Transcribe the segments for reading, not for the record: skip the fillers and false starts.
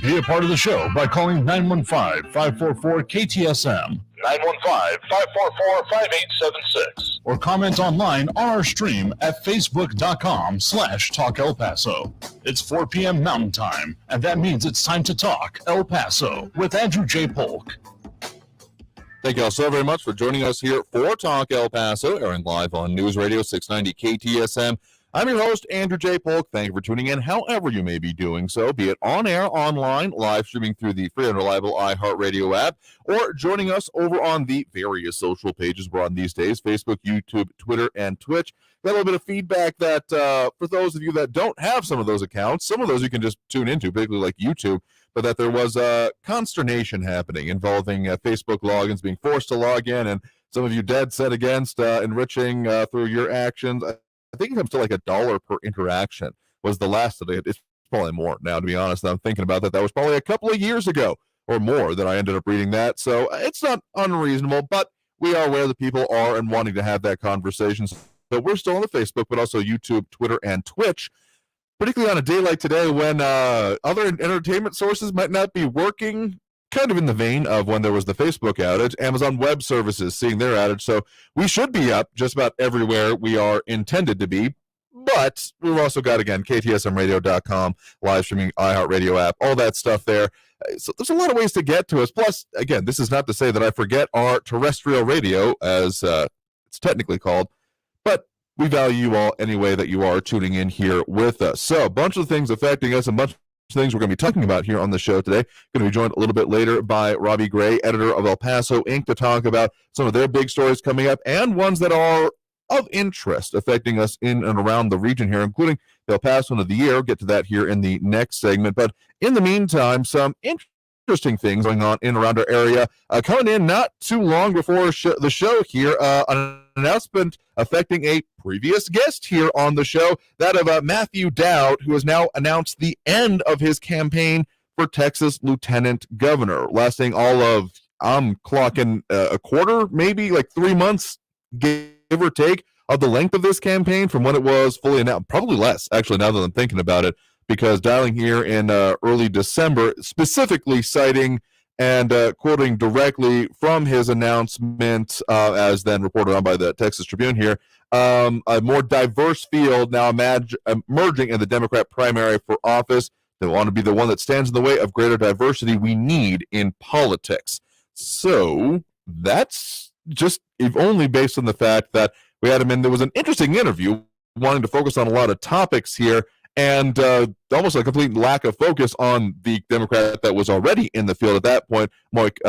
Be a part of the show by calling 915-544-KTSM, 915-544-5876, or comment online on our stream at facebook.com/Talk El Paso. It's 4 p.m. Mountain Time, and that means it's time to talk El Paso with Andrew J. Polk. Thank you all so very much for joining us here for Talk El Paso, airing live on News Radio 690 KTSM. I'm your host, Andrew J. Polk. Thank you for tuning in, however you may be doing so, be it on air, online, live streaming through the free and reliable iHeartRadio app, or joining us over on the various social pages we're on these days, Facebook, YouTube, Twitter, and Twitch. Got a little bit of feedback that for those of you that don't have some of those accounts, some of those you can just tune into, particularly like YouTube, but that there was consternation happening involving Facebook logins being forced to log in, and some of you dead set against enriching through your actions. I think it comes to like $1 per interaction was the last of it. It's probably more now, to be honest. I'm thinking about that. That was probably a couple of years ago or more that I ended up reading that. So it's not unreasonable, but we are aware that people are and wanting to have that conversation. So we're still on the Facebook, but also YouTube, Twitter, and Twitch, particularly on a day like today when other entertainment sources might not be working, kind of in the vein of when there was the Facebook outage, Amazon Web Services seeing their outage. So we should be up just about everywhere we are intended to be. But we've also got, again, KTSMradio.com, live streaming, iHeartRadio app, all that stuff there. So there's a lot of ways to get to us. Plus, again, this is not to say that I forget our terrestrial radio, as it's technically called, but we value you all any way that you are tuning in here with us. So a bunch of things affecting us, a bunch things we're going to be talking about here on the show today. Going to be joined a little bit later by Robbie Gray, editor of El Paso Inc., to talk about some of their big stories coming up and ones that are of interest affecting us in and around the region here, including the El Pasoan of the Year. We'll get to that here in the next segment. But in the meantime, some interesting things going on in and around our area. Coming in not too long before the show here, an announcement affecting a previous guest here on the show, that of Matthew Dowd, who has now announced the end of his campaign for Texas Lieutenant Governor, lasting all of, I'm clocking a quarter, maybe like 3 months, give or take, of the length of this campaign from when it was fully announced. Probably less, actually, now that I'm thinking about it, because dialing here in early December, specifically citing and quoting directly from his announcement, as then reported on by the Texas Tribune here, a more diverse field now emerging in the Democrat primary for office. They want to be the one that stands in the way of greater diversity we need in politics. So that's just if only based on the fact that we had him in. There was an interesting interview wanting to focus on a lot of topics here, and almost a complete lack of focus on the Democrat that was already in the field at that point, Mike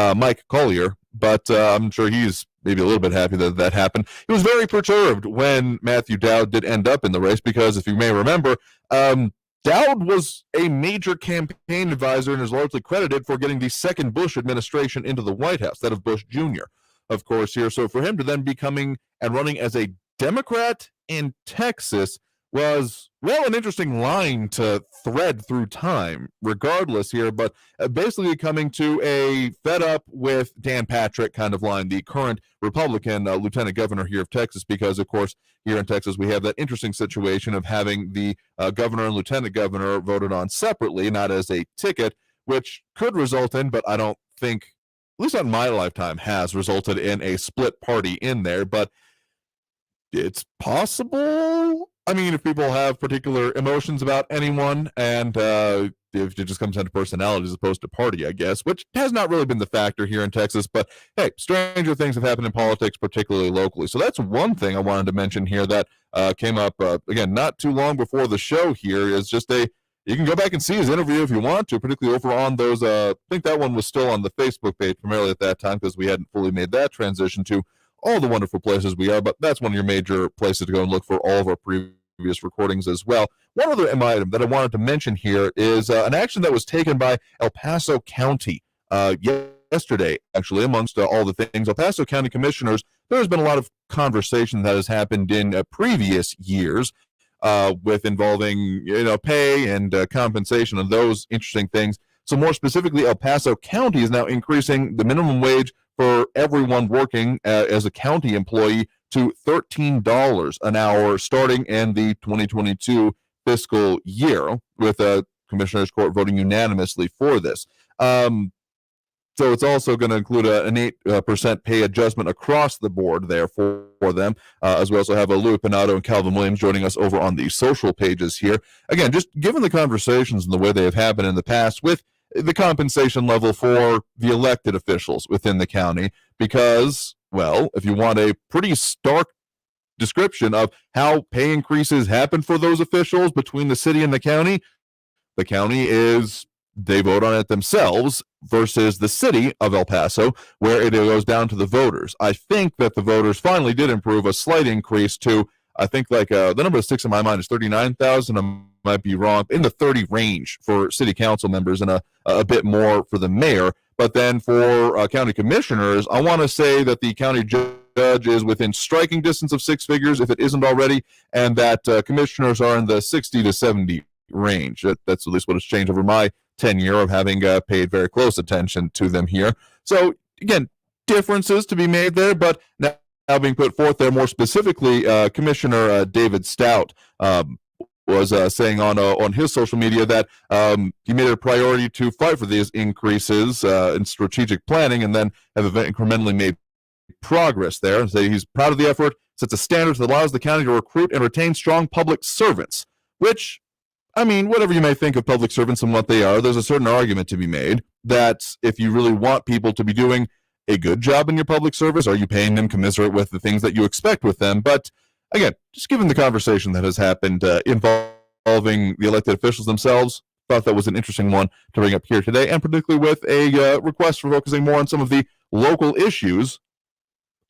Collier. But I'm sure he's maybe a little bit happy that that happened. He was very perturbed when Matthew Dowd did end up in the race because, if you may remember, Dowd was a major campaign advisor and is largely credited for getting the second Bush administration into the White House, that of Bush Jr., of course, here. So for him to then be coming and running as a Democrat in Texas was, well, an interesting line to thread through time, regardless here, but basically coming to a fed up with Dan Patrick kind of line, the current Republican lieutenant governor here of Texas, because, of course, here in Texas, we have that interesting situation of having the governor and lieutenant governor voted on separately, not as a ticket, which could result in, but I don't think, at least not in my lifetime, has resulted in a split party in there, but it's possible. I mean, if people have particular emotions about anyone, and if it just comes down to personality as opposed to party, I guess, which has not really been the factor here in Texas. But hey, stranger things have happened in politics, particularly locally. So that's one thing I wanted to mention here that came up, again, not too long before the show here, is just you can go back and see his interview if you want to, particularly over on those, I think that one was still on the Facebook page primarily at that time because we hadn't fully made that transition to all the wonderful places we are, but that's one of your major places to go and look for all of our previous recordings as well. One other item that I wanted to mention here is an action that was taken by El Paso County yesterday, actually, amongst all the things. El Paso County commissioners, there's been a lot of conversation that has happened in previous years with involving, pay and compensation and those interesting things. So more specifically, El Paso County is now increasing the minimum wage for everyone working as a county employee to $13 an hour starting in the 2022 fiscal year, with Commissioners Court voting unanimously for this. So it's also going to include an 8% pay adjustment across the board there for them, as we also have Louis Pinato and Calvin Williams joining us over on the social pages here. Again, just given the conversations and the way they have happened in the past with the compensation level for the elected officials within the county, because, well, if you want a pretty stark description of how pay increases happen for those officials between the city and the county is they vote on it themselves versus the city of El Paso, where it goes down to the voters. I think that the voters finally did improve a slight increase to, I think the number that sticks in my mind is 39,000. I might be wrong, in the 30 range for city council members and a bit more for the mayor. But then for county commissioners, I want to say that the county judge is within striking distance of six figures, if it isn't already, and that commissioners are in the 60 to 70 range. That's at least what has changed over my tenure of having paid very close attention to them here. So again, differences to be made there, but now being put forth there more specifically, Commissioner David Stout was saying on his social media that he made it a priority to fight for these increases in strategic planning, and then have incrementally made progress there, and say he's proud of the effort, sets a standard that allows the county to recruit and retain strong public servants, which, I mean, whatever you may think of public servants and what they are, there's a certain argument to be made that if you really want people to be doing a good job in your public service, are you paying them commensurate with the things that you expect with them? But again, just given the conversation that has happened involving the elected officials themselves, thought that was an interesting one to bring up here today, and particularly with a request for focusing more on some of the local issues.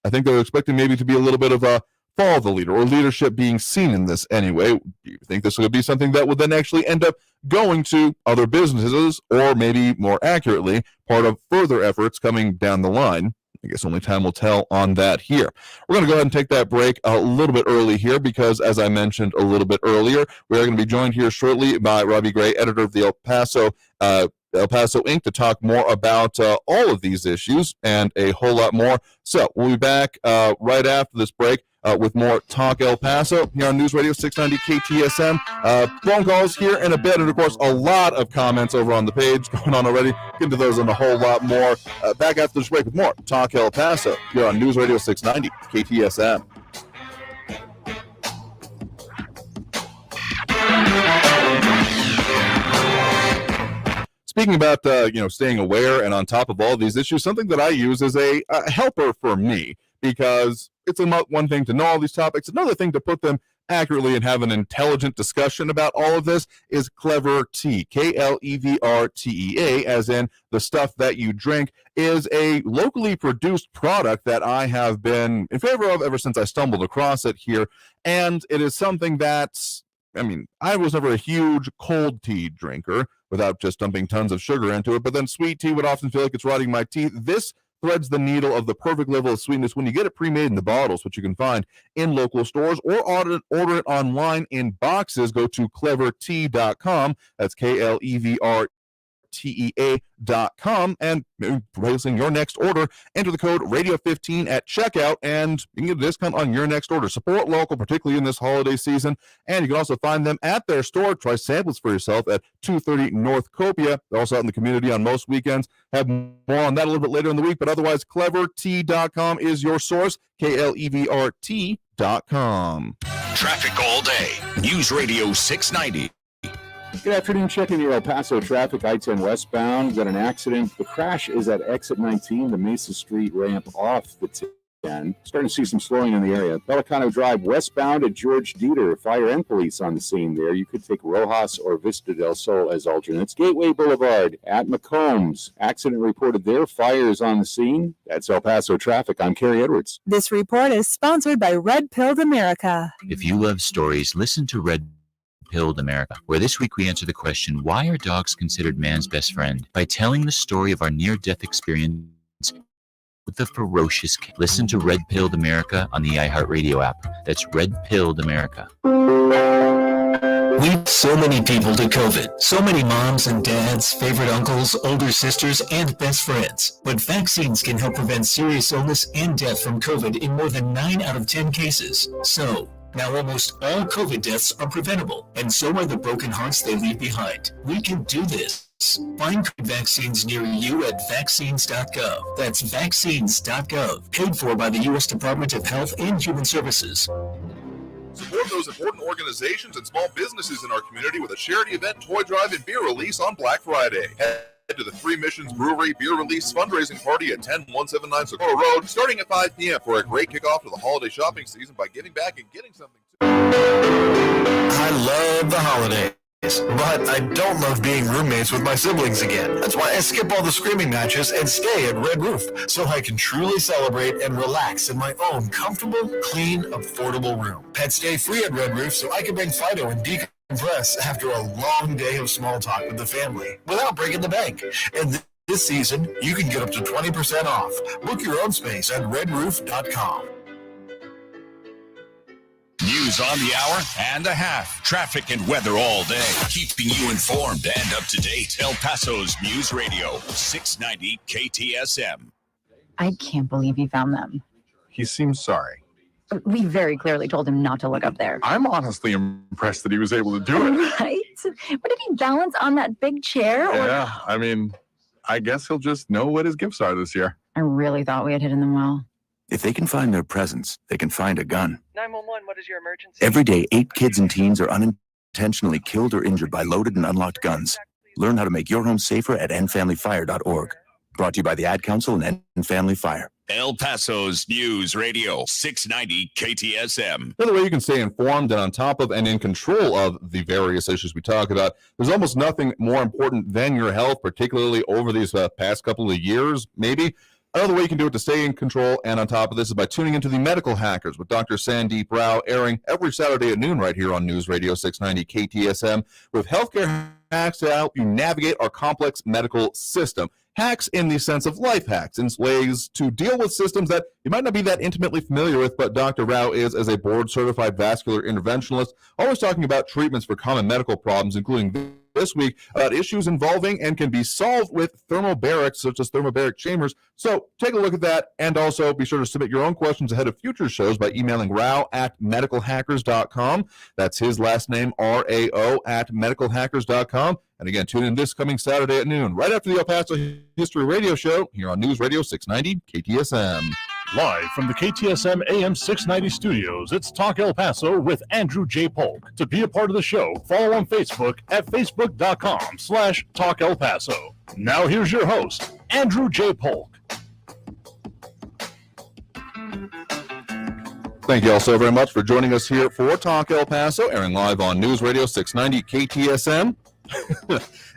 I think they're expecting maybe to be a little bit of a follow the leader, or leadership being seen in this anyway. Do you think this would be something that would then actually end up going to other businesses, or maybe more accurately, part of further efforts coming down the line? I guess only time will tell on that here. We're going to go ahead and take that break a little bit early here because, as I mentioned a little bit earlier, we are going to be joined here shortly by Robbie Gray, editor of the El Paso Inc., to talk more about all of these issues and a whole lot more. So we'll be back right after this break with more Talk El Paso here on News Radio 690 KTSM. Phone calls here in a bit, and of course a lot of comments over on the page going on already. Get into those and a whole lot more. Back after this break with more Talk El Paso here on News Radio 690 KTSM. Speaking about staying aware and on top of all these issues, something that I use as a helper for me, because it's one thing to know all these topics. Another thing to put them accurately and have an intelligent discussion about all of this is Clever Tea. KLEVRTEA, as in the stuff that you drink, is a locally produced product that I have been in favor of ever since I stumbled across it here. And it is something that's, I was never a huge cold tea drinker without just dumping tons of sugar into it, but then sweet tea would often feel like it's rotting my teeth. This threads the needle of the perfect level of sweetness when you get it pre-made in the bottles, which you can find in local stores, or order it online in boxes. Go to clevertea.com. That's KLEVRTEA.com, and placing your next order, enter the code radio15 at checkout, and you can get a discount on your next order. Support local, particularly in this holiday season, and you can also find them at their store. Try samples for yourself at 230 North Copia. They're also out in the community on most weekends. Have more on that a little bit later in the week, but otherwise, clevertea.com is your source. KLEVRT.com. Traffic all day. News Radio 690. Good afternoon. Checking your El Paso traffic. I-10 westbound. Got an accident. The crash is at exit 19, the Mesa Street ramp off the 10. Starting to see some slowing in the area. Pelicano Drive westbound at George Dede. Fire and police on the scene there. You could take Rojas or Vista del Sol as alternates. Gateway Boulevard at McCombs. Accident reported there. Fire is on the scene. That's El Paso traffic. I'm Kerry Edwards. This report is sponsored by Red Pilled America. If you love stories, listen to Red Pilled America, where this week we answer the question, why are dogs considered man's best friend? By telling the story of our near-death experience with the ferocious cat. Listen to Red Pilled America on the iHeartRadio app. That's Red Pilled America. We so many people to COVID. So many moms and dads, favorite uncles, older sisters, and best friends. But vaccines can help prevent serious illness and death from COVID in more than 9 out of 10 cases. So, Now almost all COVID deaths are preventable, and so are the broken hearts they leave behind. We can do this. Find COVID vaccines near you at vaccines.gov. That's vaccines.gov. Paid for by the U.S. Department of Health and Human Services. Support those important organizations and small businesses in our community with a charity event, toy drive, and beer release on Black Friday. Head to the Three Missions Brewery Beer Release fundraising party at 10179 Socorro Road, starting at 5 p.m. for a great kickoff to the holiday shopping season by giving back and getting something. I love the holidays, but I don't love being roommates with my siblings again. That's why I skip all the screaming matches and stay at Red Roof, so I can truly celebrate and relax in my own comfortable, clean, affordable room. Pets stay free at Red Roof, so I can bring Fido and decompress after a long day of small talk with the family without breaking the bank. And this season, you can get up to 20% off. Book your own space at redroof.com. News on the hour and a half. Traffic and weather all day. Keeping you informed and up to date. El Paso's News Radio, 690 KTSM. I can't believe he found them. He seems sorry. We very clearly told him not to look up there. I'm honestly impressed that he was able to do it. Right? But did he balance on that big chair? Yeah, I mean, I guess he'll just know what his gifts are this year. I really thought we had hidden them well. If they can find their presents, they can find a gun. 911, what is your emergency? Every day, 8 kids and teens are unintentionally killed or injured by loaded and unlocked guns. Learn how to make your home safer at endfamilyfire.org. Brought to you by the Ad Council and End Family Fire. El Paso's News Radio, 690 KTSM. Another way you can stay informed and on top of and in control of the various issues we talk about, there's almost nothing more important than your health, particularly over these past couple of years, maybe. Another way you can do it to stay in control and on top of this is by tuning into the Medical Hackers with Dr. Sandeep Rao, airing every Saturday at noon right here on News Radio 690 KTSM, with healthcare hacks to help you navigate our complex medical system. Hacks in the sense of life hacks and ways to deal with systems that you might not be that intimately familiar with, but Dr. Rao is, as a board-certified vascular interventionalist, always talking about treatments for common medical problems, including this week about issues involving and can be solved with thermobarics, such as thermobaric chambers. So take a look at that, and also be sure to submit your own questions ahead of future shows by emailing rao@medicalhackers.com. That's his last name, RAO, @medicalhackers.com. And again, tune in this coming Saturday at noon, right after the El Paso History Radio Show, here on News Radio 690 KTSM. Live from the KTSM AM 690 studios, it's Talk El Paso with Andrew J. Polk. To be a part of the show, follow on Facebook at facebook.com/Talk El Paso. Now here's your host, Andrew J. Polk. Thank you all so very much for joining us here for Talk El Paso, airing live on News Radio 690 KTSM.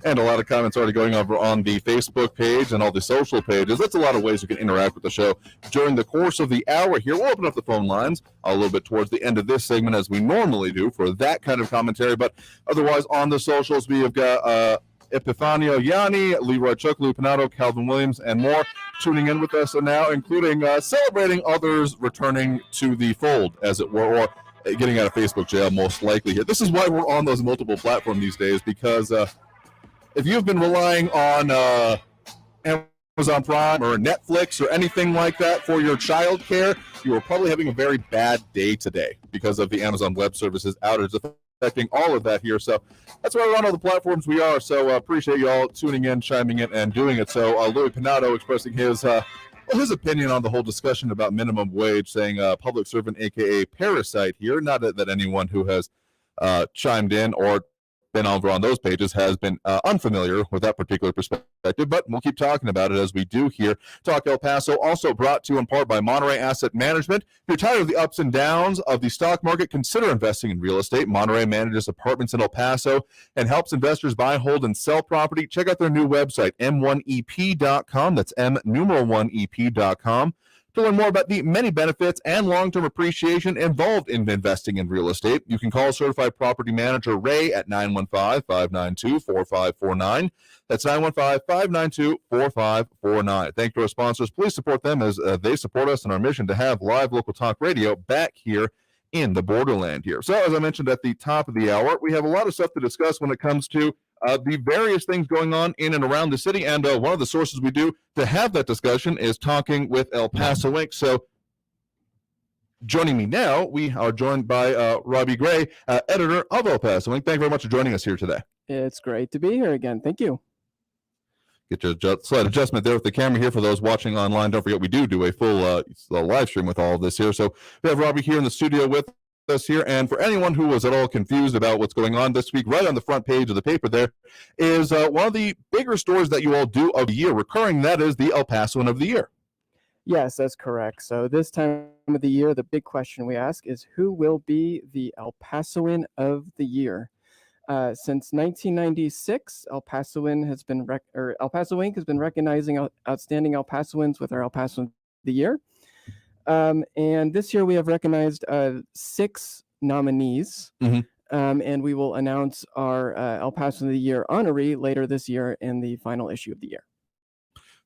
And a lot of comments already going over on the Facebook page and all the social pages. That's a lot of ways you can interact with the show during the course of the hour here. We'll open up the phone lines a little bit towards the end of this segment, as we normally do, for that kind of commentary. But otherwise, on the socials, we have got Epifanio Yanni, Leroy Chuck, Lou Pinato, Calvin Williams, and more tuning in with us now, including celebrating others returning to the fold, as it were, or getting out of Facebook jail, most likely here. This is why we're on those multiple platforms these days, because if you've been relying on Amazon Prime or Netflix or anything like that for your child care, you are probably having a very bad day today because of the Amazon Web Services outage affecting all of that here. So that's why we're on all the platforms we are. So appreciate you all tuning in, chiming in, and doing it. So Louis Pinato expressing his opinion on the whole discussion about minimum wage, saying public servant, a.k.a. parasite here. Not that anyone who has chimed in or been over on those pages has been unfamiliar with that particular perspective, but we'll keep talking about it as we do here. Talk El Paso, also brought to you in part by Monterey Asset Management. If you're tired of the ups and downs of the stock market, consider investing in real estate. Monterey manages apartments in El Paso and helps investors buy, hold, and sell property. Check out their new website, m1ep.com. That's m1ep.com. To learn more about the many benefits and long-term appreciation involved in investing in real estate, you can call certified property manager Ray at 915-592-4549. That's 915-592-4549. Thank you to our sponsors. Please support them as they support us in our mission to have live local talk radio back here in the borderland here. So as I mentioned at the top of the hour, we have a lot of stuff to discuss when it comes to the various things going on in and around the city. And one of the sources we do to have that discussion is talking with El Paso Inc. So Joining me now, we are joined by Robbie Gray, editor of El Paso Inc. Thank you very much for joining us here today. It's great to be here again. Thank you. Get your slight adjustment there with the camera here for those watching online. Don't forget, we do a full live stream with all of this here. So we have Robbie here in the studio with us here. And for anyone who was at all confused about what's going on this week, right on the front page of the paper there is one of the bigger stories that you all do of the year, recurring. That is the El Pasoan of the Year. Yes, that's correct. So this time of the year, the big question we ask is who will be the El Pasoan of the Year? Since 1996, El Paso Inc. has been recognizing outstanding El Pasoans with our El Paso of the Year. And this year we have recognized 6 nominees. And we will announce our El Paso of the Year honoree later this year in the final issue of the year.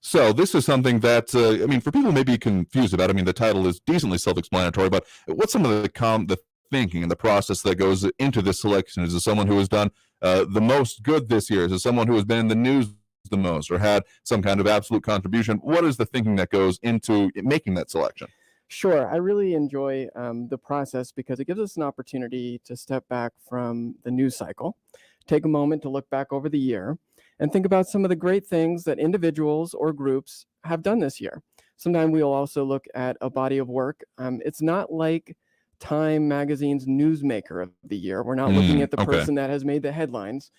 So this is something that, for people who may be confused about, the title is decently self-explanatory, but what's some of the thinking and the process that goes into this selection? Is it someone who has done the most good this year? Is it someone who has been in the news the most or had some kind of absolute contribution? What is the thinking that goes into making that selection? Sure. I really enjoy the process because it gives us an opportunity to step back from the news cycle, take a moment to look back over the year, and think about some of the great things that individuals or groups have done this year. Sometimes we'll also look at a body of work. It's not like Time Magazine's Newsmaker of the Year. We're not looking at the person that has made the headlines.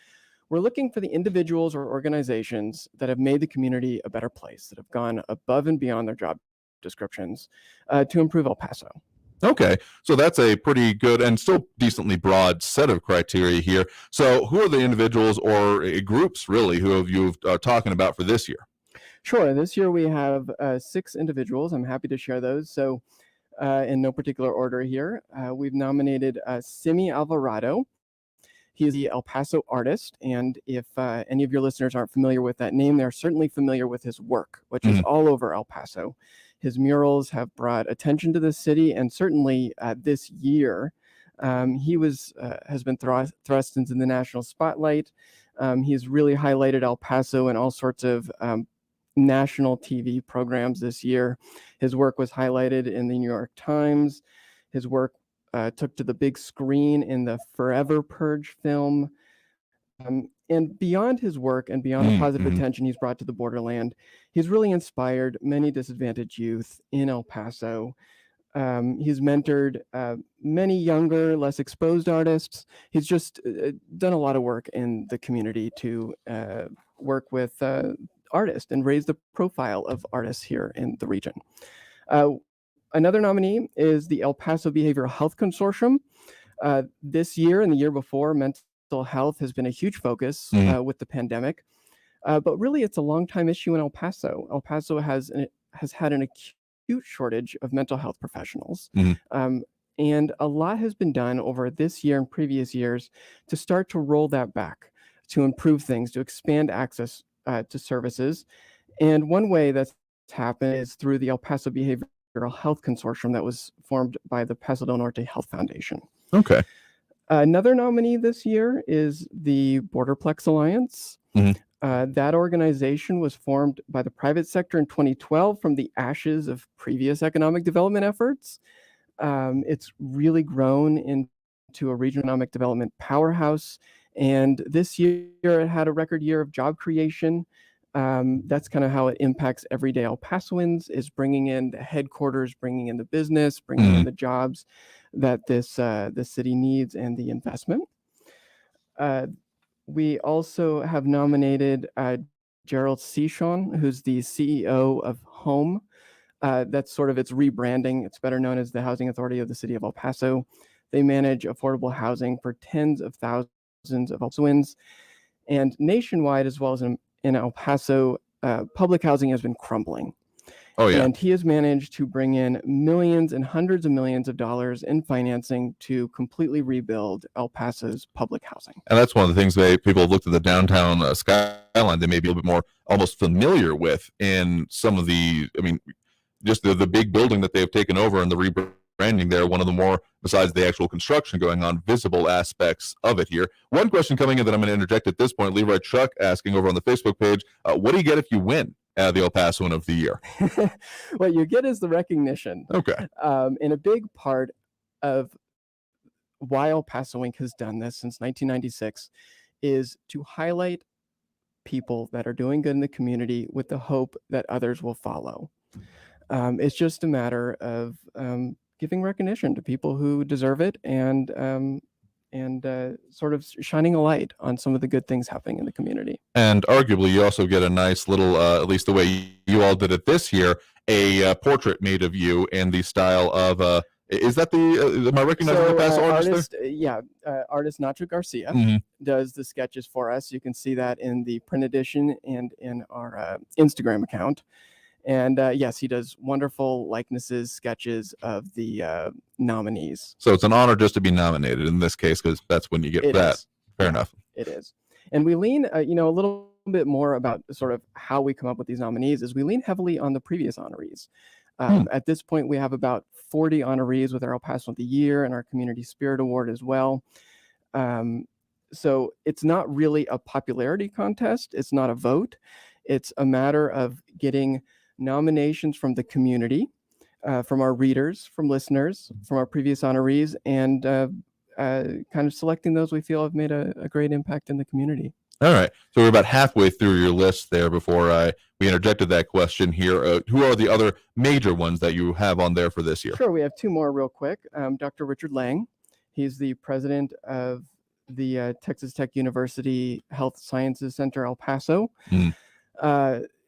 We're looking for the individuals or organizations that have made the community a better place, that have gone above and beyond their job descriptions to improve El Paso. Okay, so that's a pretty good and still decently broad set of criteria here. So who are the individuals or groups really who you are talking about for this year? Sure, this year we have 6 individuals. I'm happy to share those. So in no particular order here, we've nominated Simi Alvarado. He is the El Paso artist, and if any of your listeners aren't familiar with that name, they're certainly familiar with his work, which is all over El Paso. His murals have brought attention to the city, and certainly this year, he has been thrust into the national spotlight. He's really highlighted El Paso in all sorts of national TV programs this year. His work was highlighted in the New York Times. His work took to the big screen in the Forever Purge film. And beyond his work and beyond the positive attention he's brought to the borderland, he's really inspired many disadvantaged youth in El Paso. He's mentored many younger, less exposed artists. He's just done a lot of work in the community to work with artists and raise the profile of artists here in the region. Another nominee is the El Paso Behavioral Health Consortium. This year and the year before, mental health has been a huge focus with the pandemic, but really it's a long-time issue in El Paso. El Paso has had an acute shortage of mental health professionals, and a lot has been done over this year and previous years to start to roll that back, to improve things, to expand access to services. And one way that's happened is through the El Paso Behavioral Health Consortium that was formed by the Paso del Norte Health Foundation. Okay. Another nominee this year is the Borderplex Alliance. That organization was formed by the private sector in 2012 from the ashes of previous economic development efforts. It's really grown into a regional economic development powerhouse. And this year it had a record year of job creation. That's kind of how it impacts everyday El Pasoans, is bringing in the headquarters, bringing in the business, bringing in the jobs that this city needs and the investment. We also have nominated Gerald Cichon, who's the CEO of Home. That's sort of its rebranding. It's better known as the Housing Authority of the City of El Paso. They manage affordable housing for tens of thousands of El Pasoans. And nationwide, as well as in El Paso, public housing has been crumbling. Oh, yeah. And he has managed to bring in millions and hundreds of millions of dollars in financing to completely rebuild El Paso's public housing. And that's one of the things people have looked at the downtown skyline they may be a little bit more almost familiar with in some of the, just the big building that they've taken over and the rebranding there, one of the more, besides the actual construction going on, visible aspects of it here. One question coming in that I'm going to interject at this point, Leroy Chuck asking over on the Facebook page, what do you get if you win? the El Pasoan of the year? What you get is the recognition. Okay. And a big part of why El Paso Inc. has done this since 1996 is to highlight people that are doing good in the community with the hope that others will follow. It's just a matter of giving recognition to people who deserve it and sort of shining a light on some of the good things happening in the community. And arguably, you also get a nice little, at least the way you all did it this year, a portrait made of you in the style of, is that the, am I recognizing the past artist there? Yeah, artist Nacho Garcia Mhm. does the sketches for us. You can see that in the print edition and in our Instagram account. And yes, he does wonderful likenesses, sketches of the nominees. So it's an honor just to be nominated in this case, because that's when you get that. Is. Fair enough. It is. And we lean, a little bit more about sort of how we come up with these nominees is we lean heavily on the previous honorees. At this point, we have about 40 honorees with our El Paso of the Year and our Community Spirit Award as well. So it's not really a popularity contest. It's not a vote. It's a matter of getting nominations from the community, from our readers, from listeners, from our previous honorees, and kind of selecting those we feel have made a great impact in the community. All right. So we're about halfway through your list there before we interjected that question here. Who are the other major ones that you have on there for this year? Sure. We have two more real quick. Dr. Richard Lang. He's the president of the Texas Tech University Health Sciences Center, El Paso.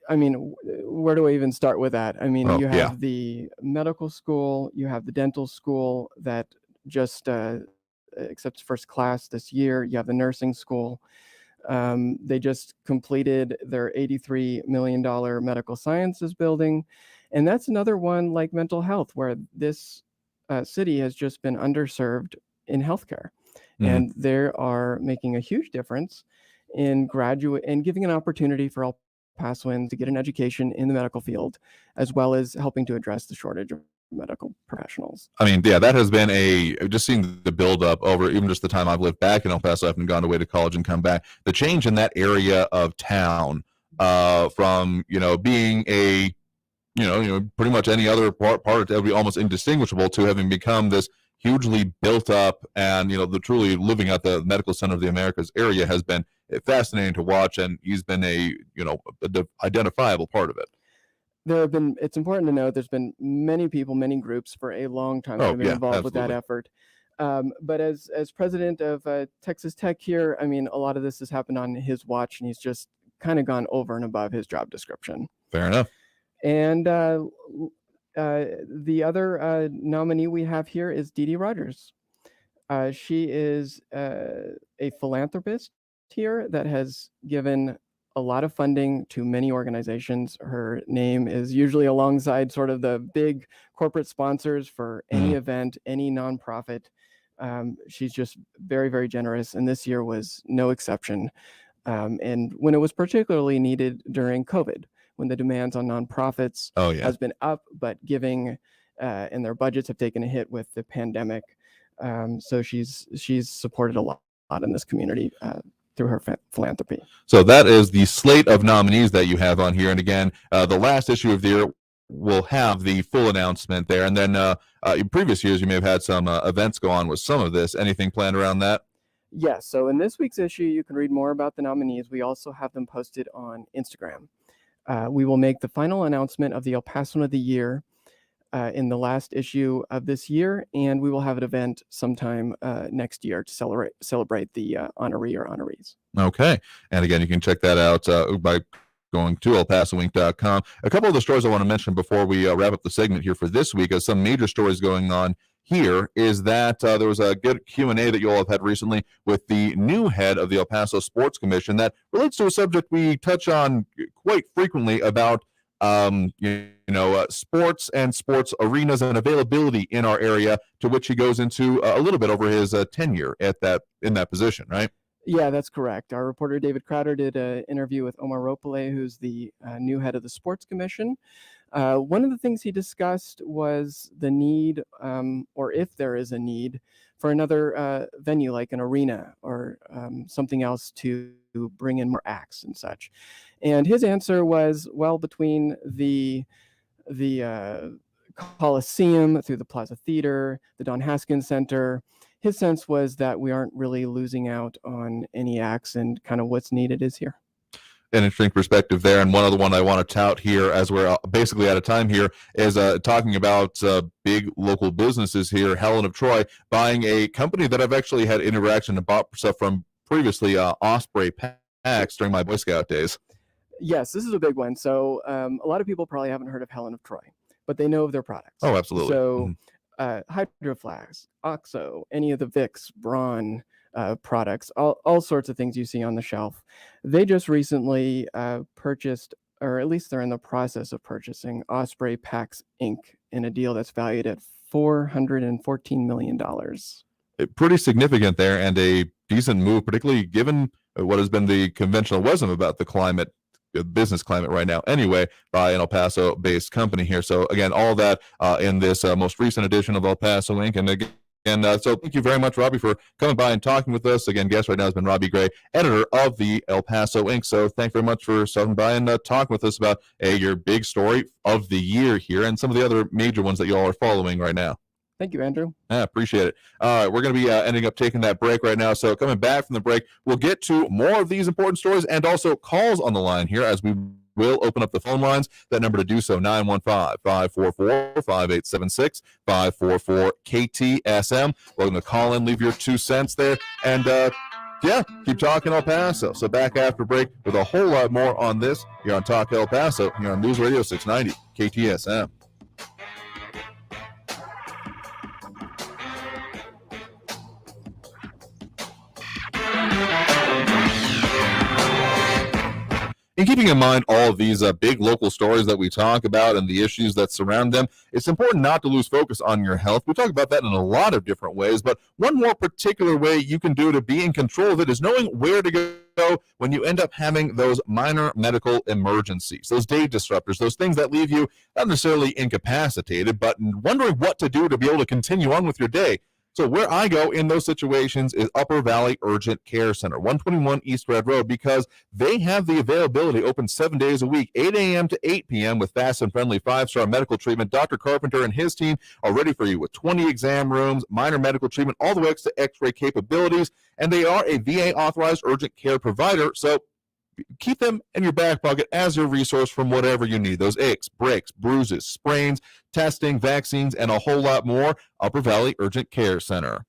I mean, where do I even start with that? I mean, you have the medical school, you have the dental school that just accepts first class this year. You have the nursing school. They just completed their $83 million medical sciences building. And that's another one like mental health, where this city has just been underserved in healthcare. And they are making a huge difference in giving an opportunity for El Pasoans to get an education in the medical field, as well as helping to address the shortage of medical professionals. I mean, yeah, that has been just seeing the build up over even just the time I've lived back in El Paso. I haven't gone away to college and come back. The change in that area of town from, being a, pretty much any other part that would be almost indistinguishable to having become this hugely built up and, the truly living at the medical center of the Americas area has been fascinating to watch. And he's been a identifiable part of it. It's important to note there's been many people, many groups for a long time that have been involved with that effort. But as president of Texas Tech here, I mean, a lot of this has happened on his watch, and he's just kind of gone over and above his job description. Fair enough. And the other nominee we have here is Dede Rogers. She is a philanthropist here that has given a lot of funding to many organizations. Her name is usually alongside sort of the big corporate sponsors for any event, any nonprofit. She's just very, very generous, and this year was no exception. And when it was particularly needed during COVID, when the demands on nonprofits has been up, but giving and their budgets have taken a hit with the pandemic. So she's supported a lot in this community through her philanthropy. So that is the slate of nominees that you have on here. And again, the last issue of the year will have the full announcement there. And then in previous years, you may have had some events go on with some of this. Anything planned around that? Yes. So in this week's issue, you can read more about the nominees. We also have them posted on Instagram. We will make the final announcement of the El Pasoan of the Year in the last issue of this year, and we will have an event sometime next year to celebrate the honoree or honorees. Okay. And again, you can check that out by going to elpasoinc.com. A couple of the stories I want to mention before we wrap up the segment here for this week, as some major stories going on here, is that there was a good Q&A that you all have had recently with the new head of the El Paso Sports Commission that relates to a subject we touch on quite frequently about sports and sports arenas and availability in our area, to which he goes into a little bit over his tenure in that position, right? Yeah, that's correct. Our reporter David Crowder did an interview with Omar Ropale, who's the new head of the Sports Commission. One of the things he discussed was the need, or if there is a need, for another venue like an arena or something else to bring in more acts and such. And his answer was, well, between the Coliseum through the Plaza Theater, the Don Haskins Center, his sense was that we aren't really losing out on any acts, and kind of what's needed is here. An interesting perspective there. And one other one I want to tout here, as we're basically out of time here, is talking about big local businesses here. Helen of Troy buying a company that I've actually had interaction and bought stuff from previously, Osprey Packs, during my Boy Scout days. Yes, this is a big one. So a lot of people probably haven't heard of Helen of Troy, but they know of their products. Oh, absolutely. So Hydro Flask, Oxo, any of the Vicks, Braun products, all sorts of things you see on the shelf. They just recently purchased, or at least they're in the process of purchasing, Osprey Packs Inc. in a deal that's valued at $414 million. Pretty significant there, and a decent move, particularly given what has been the conventional wisdom about the business climate right now anyway, by an El Paso based company here. So again, all that in this most recent edition of El Paso Inc. And so thank you very much, Robbie, for coming by and talking with us. Again, guest right now has been Robbie Gray, editor of the El Paso Inc. So thank you very much for stopping by and talking with us about your big story of the year here and some of the other major ones that you all are following right now. Thank you, Andrew. I appreciate it. All right, we're going to be ending up taking that break right now. So coming back from the break, we'll get to more of these important stories and also calls on the line here, as we will open up the phone lines. That number to do so, 915-544-5876, 544-KTSM. Welcome to call in, leave your 2 cents there. And keep talking El Paso. So back after break with a whole lot more on this here on Talk El Paso, here on News Radio 690 KTSM. And keeping in mind all of these big local stories that we talk about and the issues that surround them, it's important not to lose focus on your health. We talk about that in a lot of different ways, but one more particular way you can do to be in control of it is knowing where to go when you end up having those minor medical emergencies, those day disruptors, those things that leave you not necessarily incapacitated, but wondering what to do to be able to continue on with your day. So where I go in those situations is Upper Valley Urgent Care Center, 121 East Red Road, because they have the availability open 7 days a week, 8 a.m. to 8 p.m. with fast and friendly 5-star medical treatment. Dr. Carpenter and his team are ready for you with 20 exam rooms, minor medical treatment, all the way up to x-ray capabilities, and they are a VA-authorized urgent care provider, so keep them in your back pocket as your resource from whatever you need. Those aches, breaks, bruises, sprains, testing, vaccines, and a whole lot more. Upper Valley Urgent Care Center.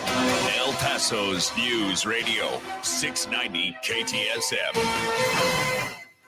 El Paso's News Radio 690 KTSM.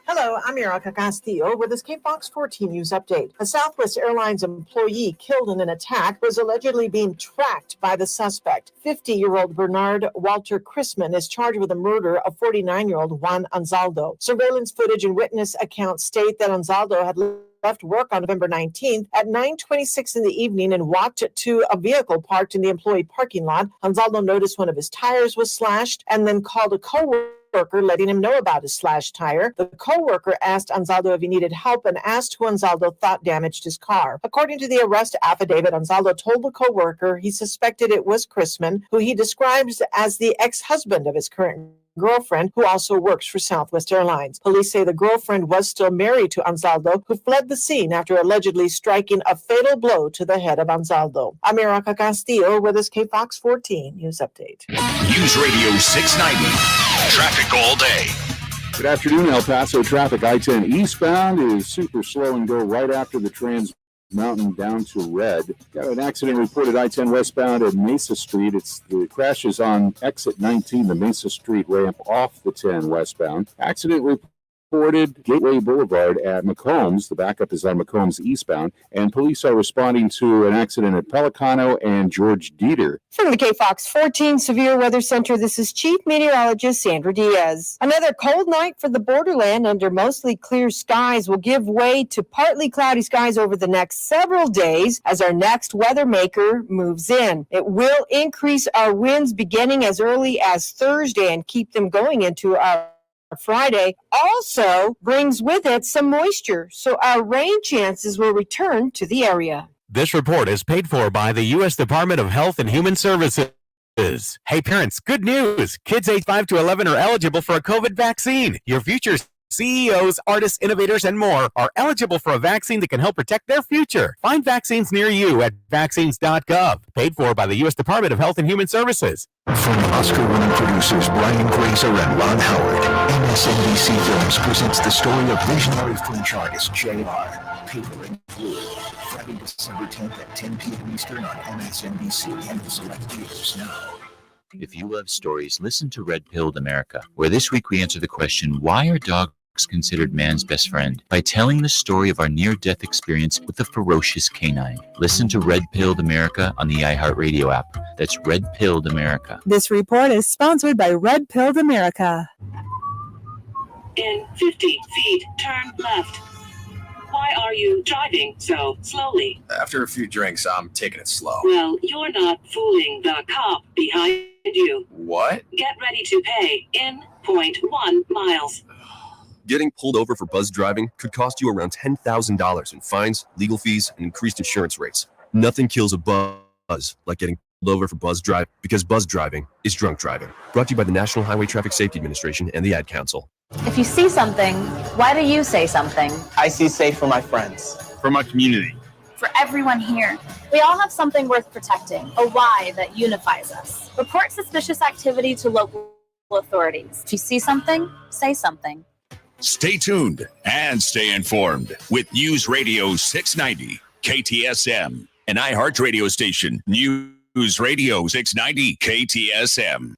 Hello, I'm Erica Castillo with this KFOX 14 News Update. A Southwest Airlines employee killed in an attack was allegedly being tracked by the suspect. 50-year-old Bernard Walter Chrisman is charged with the murder of 49-year-old Juan Anzaldo. Surveillance footage and witness accounts state that Anzaldo had left work on November 19th at 9:26 in the evening and walked to a vehicle parked in the employee parking lot. Anzaldo noticed one of his tires was slashed and then called a coworker, letting him know about his slashed tire. The co-worker asked Anzaldo if he needed help and asked who Anzaldo thought damaged his car. According to the arrest affidavit, Anzaldo told the co-worker he suspected it was Chrisman, who he describes as the ex-husband of his current girlfriend, who also works for Southwest Airlines. Police say the girlfriend was still married to Anzaldo, who fled the scene after allegedly striking a fatal blow to the head of Anzaldo. I'm Erica Castillo with this KFOX 14 News Update. News Radio 690. Traffic all day. Good afternoon, El Paso traffic. I-10 eastbound is super slow and go right after the Trans Mountain down to Red. Got an accident reported I-10 westbound at Mesa Street. The crash is on exit 19, the Mesa Street ramp off the 10 westbound. Accident reported Gateway Boulevard at McCombs. The backup is on McCombs eastbound, and police are responding to an accident at Pelicano and George Dede. From the KFOX 14 Severe Weather Center, this is Chief Meteorologist Sandra Diaz. Another cold night for the borderland under mostly clear skies will give way to partly cloudy skies over the next several days as our next weather maker moves in. It will increase our winds beginning as early as Thursday and keep them going into our Friday. Also brings with it some moisture, so our rain chances will return to the area. This report is paid for by the U.S. Department of Health and Human Services. Hey parents, good news! Kids age 5 to 11 are eligible for a COVID vaccine. Your future CEOs, artists, innovators, and more are eligible for a vaccine that can help protect their future. Find vaccines near you at vaccines.gov. Paid for by the U.S. Department of Health and Human Services. From Oscar-winning producers Brian Grazer and Ron Howard, MSNBC Films presents the story of visionary French artist J.R. Paper and Glue. Friday, December 10th at 10 p.m. Eastern on MSNBC and select theaters now. If you love stories, listen to Red Pilled America, where this week we answer the question, why are dogs considered man's best friend? By telling the story of our near-death experience with a ferocious canine. Listen to Red Pilled America on the iHeartRadio app. That's Red Pilled America. This report is sponsored by Red Pilled America. In 50 feet, turn left. Why are you driving so slowly? After a few drinks, I'm taking it slow. Well, you're not fooling the cop behind you. What? Get ready to pay in 0.1 miles. Getting pulled over for buzz driving could cost you around $10,000 in fines, legal fees, and increased insurance rates. Nothing kills a buzz like getting pulled over for buzz driving, because buzz driving is drunk driving. Brought to you by the National Highway Traffic Safety Administration and the Ad Council. If you see something, why do you say something? I see safe for my friends. For my community. For everyone here. We all have something worth protecting, a why that unifies us. Report suspicious activity to local authorities. If you see something, say something. Stay tuned and stay informed with News Radio 690 KTSM, an iHeart radio station. News Radio 690 KTSM.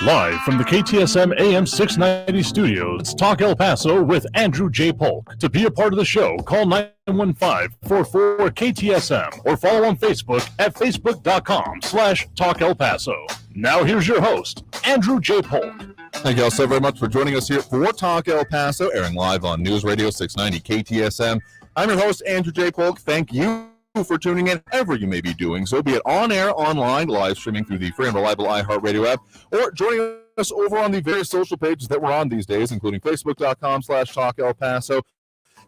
Live from the KTSM AM 690 studios, it's Talk El Paso with Andrew J. Polk. To be a part of the show, call 915-44-KTSM or follow on Facebook at facebook.com/Talk El Paso. Now here's your host, Andrew J. Polk. Thank you all so very much for joining us here for Talk El Paso, airing live on News Radio 690 KTSM. I'm your host, Andrew J. Polk. Thank you for tuning in, wherever you may be doing so, be it on air, online, live streaming through the free and reliable iHeartRadio app, or joining us over on the various social pages that we're on these days, including facebook.com/Talk El Paso,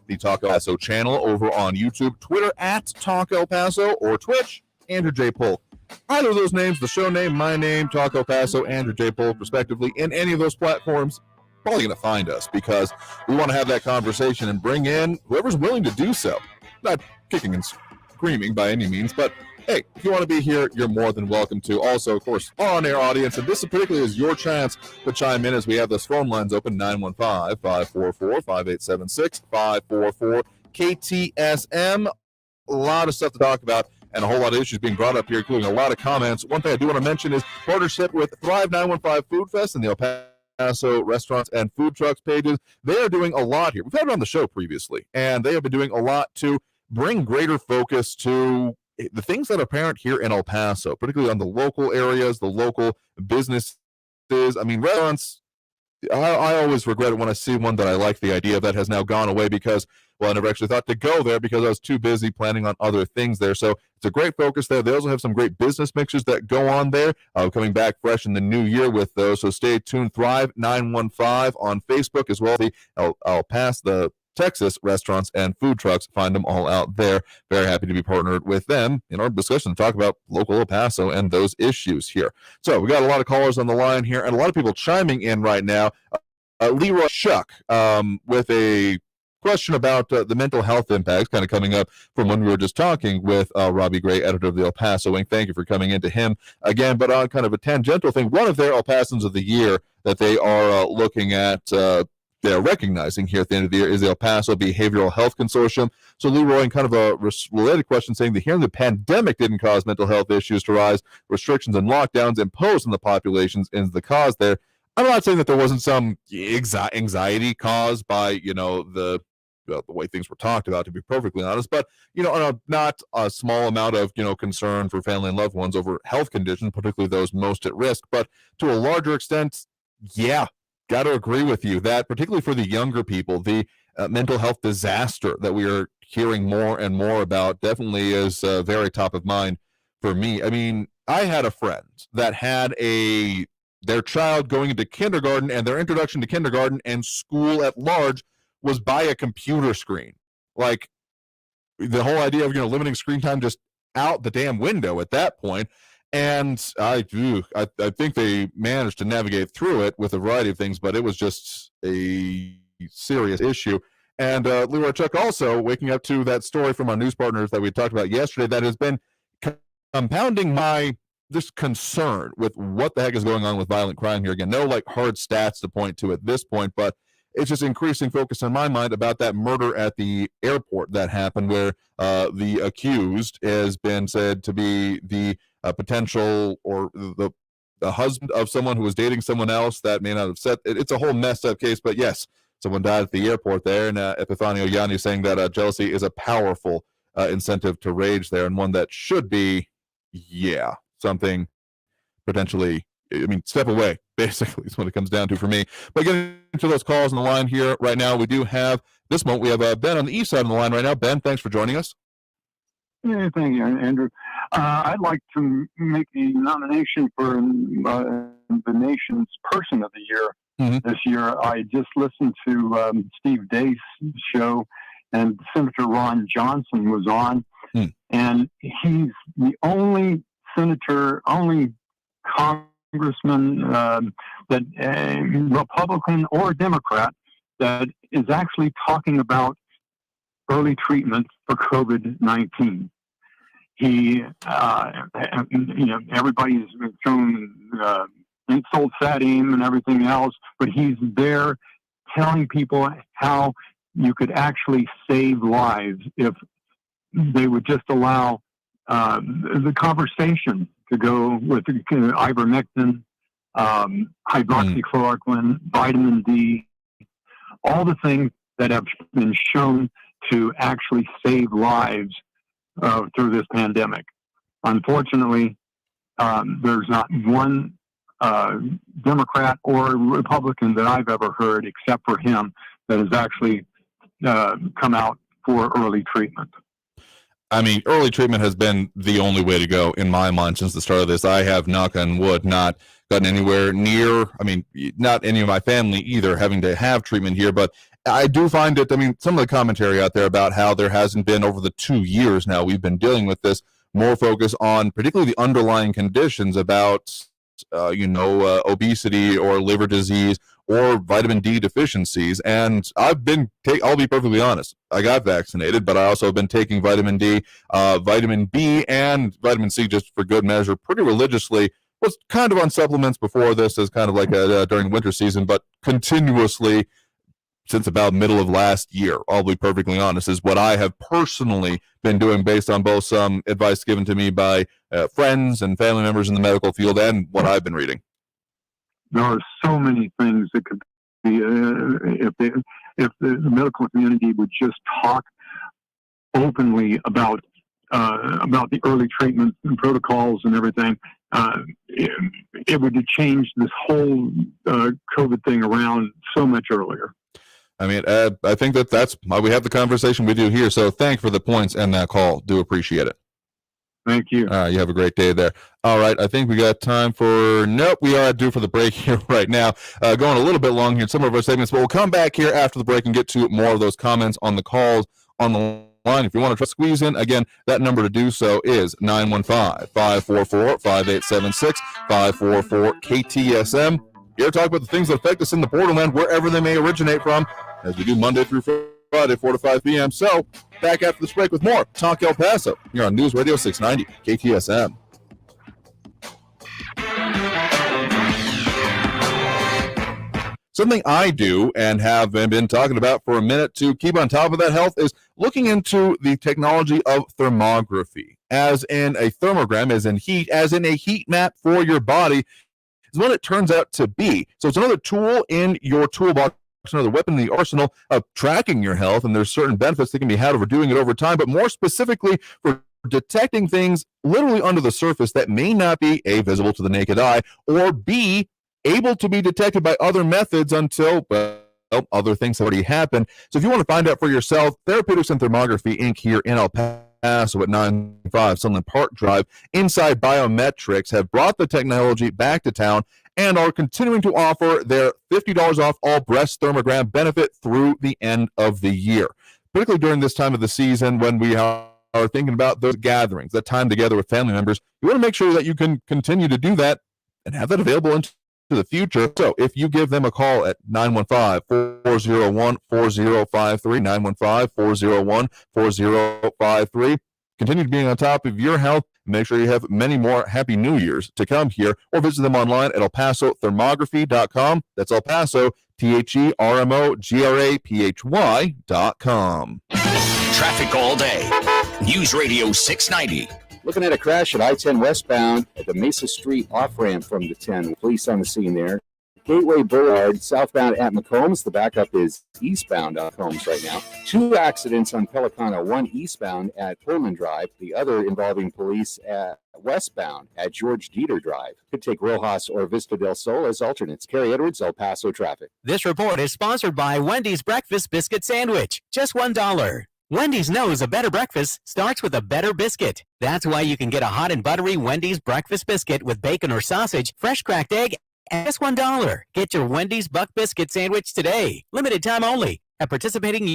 the Talk El Paso channel over on YouTube, Twitter at Talk El Paso, or Twitch, Andrew J. Polk. Either of those names, the show name, my name, Talk El Paso, Andrew J. Polk, respectively, in any of those platforms, probably going to find us, because we want to have that conversation and bring in whoever's willing to do so. Not kicking and screaming by any means, but hey, if you want to be here, you're more than welcome to. Also, of course, on-air audience, and this particularly is your chance to chime in as we have those phone lines open, 915-544-5876, 544-KTSM. A lot of stuff to talk about and a whole lot of issues being brought up here, including a lot of comments. One thing I do want to mention is partnership with Thrive 915 Food Fest and the El Paso restaurants and food trucks pages. They are doing a lot here. We've had it on the show previously, and they have been doing a lot to bring greater focus to the things that are apparent here in El Paso, particularly on the local areas, the local businesses. I mean, restaurants, I always regret it when I see one that I like the idea of that has now gone away because, well, I never actually thought to go there because I was too busy planning on other things there. So it's a great focus there. They also have some great business mixers that go on there, coming back fresh in the new year with those. So stay tuned. Thrive 915 on Facebook as well. The El Paso, the Texas restaurants and food trucks, find them all out there. Very happy to be partnered with them in our discussion to talk about local El Paso and those issues here. So we got a lot of callers on the line here and a lot of people chiming in right now. Leroy Shuck with a question about the mental health impacts, kind of coming up from when we were just talking with Robbie Gray, editor of the El Paso Inc. Thank you for coming into him again, but on kind of a tangential thing, one of their El Pasans of the year that they are looking at, they're recognizing here at the end of the year is the El Paso Behavioral Health Consortium. So Leroy, in kind of a related question, saying that here the pandemic didn't cause mental health issues to rise, restrictions and lockdowns imposed on the populations is the cause there. I'm not saying that there wasn't some anxiety caused by, the way things were talked about, to be perfectly honest, but, not a small amount of, concern for family and loved ones over health conditions, particularly those most at risk. But to a larger extent, yeah, got to agree with you that particularly for the younger people, the mental health disaster that we are hearing more and more about definitely is very top of mind for me. I mean, I had a friend that had their child going into kindergarten, and their introduction to kindergarten and school at large was by a computer screen. Like, the whole idea of limiting screen time just out the damn window at that point. And I think they managed to navigate through it with a variety of things, but it was just a serious issue. And Leroy Chuck also waking up to that story from our news partners that we talked about yesterday that has been compounding my just concern with what the heck is going on with violent crime here. Again, no hard stats to point to at this point, but it's just increasing focus in my mind about that murder at the airport that happened where the accused has been said to be the potential or the husband of someone who was dating someone else that may not have said it. It's a whole messed up case, but yes, someone died at the airport there, and Epifanio Yanni saying that jealousy is a powerful incentive to rage there, and one that should be, something potentially, step away, basically, is what it comes down to for me. But getting to those calls on the line here right now, we do have, this moment, we have Ben on the east side of the line right now. Ben, thanks for joining us. Yeah, thank you, Andrew. I'd like to make a nomination for the nation's Person of the Year this year. I just listened to Steve Day's show, and Senator Ron Johnson was on, and he's the only senator, only congressman, that Republican or Democrat, that is actually talking about early treatment for COVID-19. He, everybody's thrown insults at him and everything else, but he's there telling people how you could actually save lives if they would just allow the conversation to go with ivermectin, hydroxychloroquine, vitamin D, all the things that have been shown to actually save lives through this pandemic. Unfortunately, there's not one Democrat or Republican that I've ever heard, except for him, that has actually come out for early treatment. Early treatment has been the only way to go in my mind since the start of this. I have, knock on wood, not gotten anywhere near, not any of my family either having to have treatment here, but I do find it, some of the commentary out there about how there hasn't been over the 2 years now we've been dealing with this, more focus on particularly the underlying conditions about, obesity or liver disease or vitamin D deficiencies. And I'll be perfectly honest, I got vaccinated, but I also have been taking vitamin D, vitamin B, and vitamin C just for good measure pretty religiously. Was kind of on supplements before this as kind of like during winter season, but continuously since about middle of last year, I'll be perfectly honest, is what I have personally been doing based on both some advice given to me by friends and family members in the medical field and what I've been reading. There are so many things that could be, if the medical community would just talk openly about the early treatment and protocols and everything, it would change this whole COVID thing around so much earlier. I think that's why we have the conversation we do here. So thank for the points and that call. Do appreciate it. Thank you. You have a great day there. All right. I think we got time for, nope, we are due for the break here right now. Going a little bit long here in some of our segments, but we'll come back here after the break and get to more of those comments on the calls on the line. If you want to try to squeeze in, again, that number to do so is 915-544-5876, 544-KTSM. Here to talk about the things that affect us in the borderland, wherever they may originate from, as we do Monday through Friday, 4 to 5 p.m. So, back after this break with more Talk El Paso here on News Radio 690 KTSM. Something I do and have been talking about for a minute to keep on top of that health is looking into the technology of thermography, as in a thermogram, as in heat, as in a heat map for your body, is what it turns out to be. So it's another tool in your toolbox, another weapon in the arsenal of tracking your health, and there's certain benefits that can be had over doing it over time, but more specifically for detecting things literally under the surface that may not be A, visible to the naked eye, or B, able to be detected by other methods until, well, other things have already happened. So if you want to find out for yourself, Therapeutics and Thermography Inc. here in El Paso at 95 Sunland Park Drive, Inside Biometrics, have brought the technology back to town and are continuing to offer their $50 off all breast thermogram benefit through the end of the year. particularly during this time of the season when we are thinking about those gatherings, that time together with family members. You want to make sure that you can continue to do that and have that available into the future. So if you give them a call at 915-401-4053, 915-401-4053, continue being on top of your health. Make sure you have many more Happy New Years to come here, or visit them online at elpasothermography.com. That's El Paso, TheRmography.com. Traffic all day. News Radio 690. Looking at a crash at I-10 westbound at the Mesa Street off-ramp from the 10. Police on the scene there. Gateway Boulevard, southbound at McCombs. The backup is eastbound on McCombs right now. 2 accidents on Pelicano, one eastbound at Pullman Drive, the other involving police at westbound at George Dede Drive. Could take Rojas or Vista del Sol as alternates. Kerry Edwards, El Paso traffic. This report is sponsored by Wendy's Breakfast Biscuit Sandwich. Just $1. Wendy's knows a better breakfast starts with a better biscuit. That's why you can get a hot and buttery Wendy's Breakfast Biscuit with bacon or sausage, fresh cracked egg, and just $1. Get your Wendy's Buck Biscuit Sandwich today. Limited time only at participating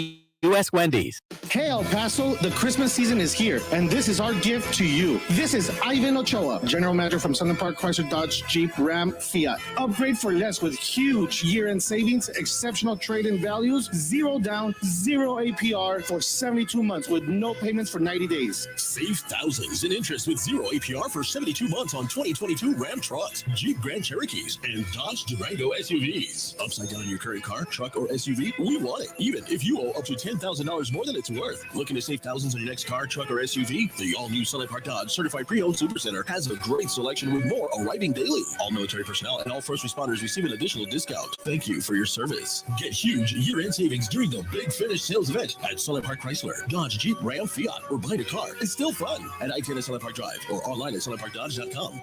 U.S. Wendy's. Hey El Paso, the Christmas season is here, and this is our gift to you. This is Ivan Ochoa, General Manager from Southern Park Chrysler Dodge Jeep Ram Fiat. Upgrade for less with huge year-end savings, exceptional trade-in values, 0 down, 0 APR for 72 months with no payments for 90 days. Save thousands in interest with 0 APR for 72 months on 2022 Ram trucks, Jeep Grand Cherokees, and Dodge Durango SUVs. Upside down in your current car, truck, or SUV? We want it, even if you owe up to $10,000 more than it's worth. Looking to save thousands on your next car, truck, or SUV? The all-new Sunlight Park Dodge Certified Pre-Owned Supercenter has a great selection with more arriving daily. All military personnel and all first responders receive an additional discount. Thank you for your service. Get huge year-end savings during the Big Finish sales event at Sunlight Park Chrysler, Dodge, Jeep, Ram, Fiat, or buying a car. It's still fun at I-10 at Sunlight Park Drive or online at sunlightparkdodge.com.